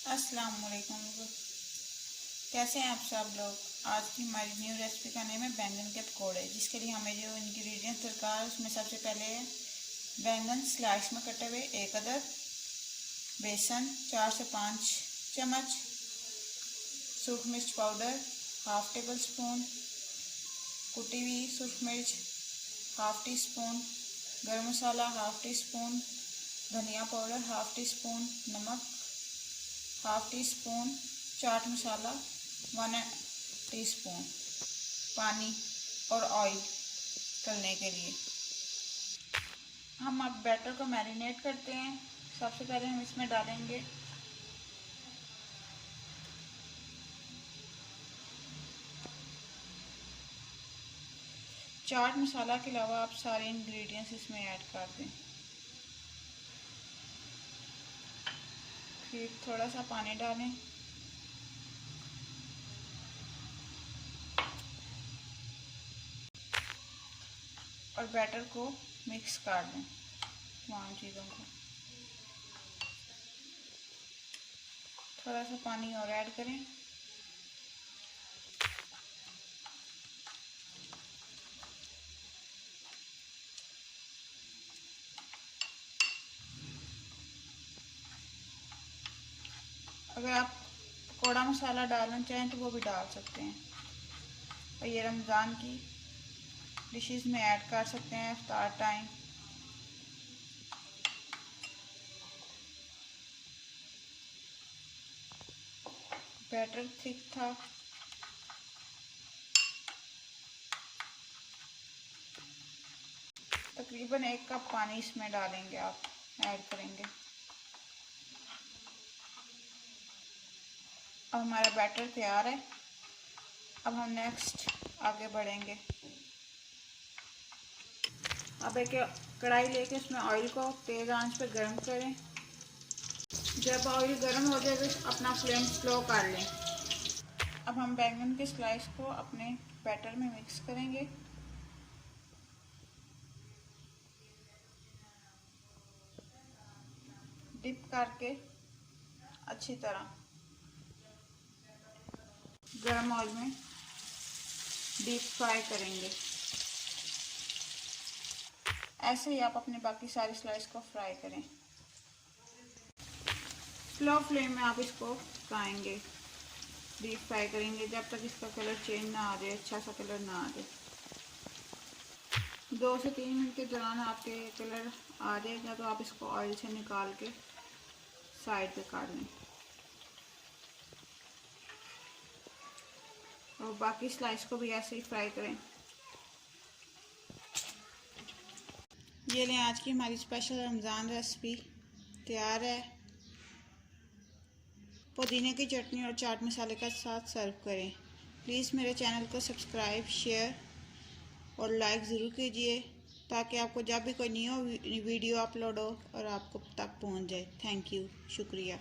अस्सलाम वालेकुम। कैसे हैं आप सब लोग। आज की हमारी न्यू रेसिपी का नेम है बैंगन के पकोड़े, जिसके लिए हमें जो इंग्रेडिएंट्स दरकार है उसमें सबसे पहले है बैंगन स्लाइस में कटे हुए 1 अदद, बेसन 4 से 5 चम्मच, सूख मिर्च पाउडर हाफ टेबल स्पून, कुटी हुई सूख मिर्च हाफ टी स्पून, गर्म मसाला हाफ टी स्पून, धनिया पाउडर हाफ टी स्पून, नमक half tea spoon, chaat masala 1 teaspoon, पानी और ऑयल तलने के लिए। हम अब बैटर को मैरिनेट करते हैं। सबसे पहले हम इसमें डालेंगे चाट मसाला के अलावा आप सारे इंग्रेडिएंट्स इसमें ऐड कर दें। फिर थोड़ा सा पानी डालें और बैटर को मिक्स कर दें तमाम चीज़ों को। थोड़ा सा पानी और ऐड करें। अगर आप पकौड़ा मसाला डालना चाहें तो वो भी डाल सकते हैं, और ये रमज़ान की डिशेस में ऐड कर सकते हैं इफ्तार टाइम। बैटर थिक था। तकरीबन 1 कप पानी इसमें डालेंगे, आप ऐड करेंगे। अब हमारा बैटर तैयार है। अब हम नेक्स्ट आगे बढ़ेंगे। अब एक कढ़ाई लेके उसमें ऑयल को तेज़ आंच पे गर्म करें। जब ऑयल गर्म हो जाए तो अपना फ्लेम स्लो कर लें। अब हम बैंगन के स्लाइस को अपने बैटर में मिक्स करेंगे। डिप करके अच्छी तरह गर्म ऑयल में डीप फ्राई करेंगे। ऐसे ही आप अपने बाकी सारी स्लाइस को फ्राई करें। स्लो फ्लेम में आप इसको पकाएंगे, डीप फ्राई करेंगे जब तक इसका कलर चेंज ना आ जाए, अच्छा सा कलर ना आ जाए। 2 से 3 मिनट के दौरान आपके कलर आ जाएगा तो आप इसको ऑयल से निकाल के साइड पे काट लें और बाकी स्लाइस को भी ऐसे ही फ्राई करें। ये लें, आज की हमारी स्पेशल रमज़ान रेसिपी तैयार है। पुदीने की चटनी और चाट मसाले के साथ सर्व करें। प्लीज़ मेरे चैनल को सब्सक्राइब, शेयर और लाइक ज़रूर कीजिए, ताकि आपको जब भी कोई न्यू वीडियो अपलोड हो और आपको तक पहुंच जाए। थैंक यू, शुक्रिया।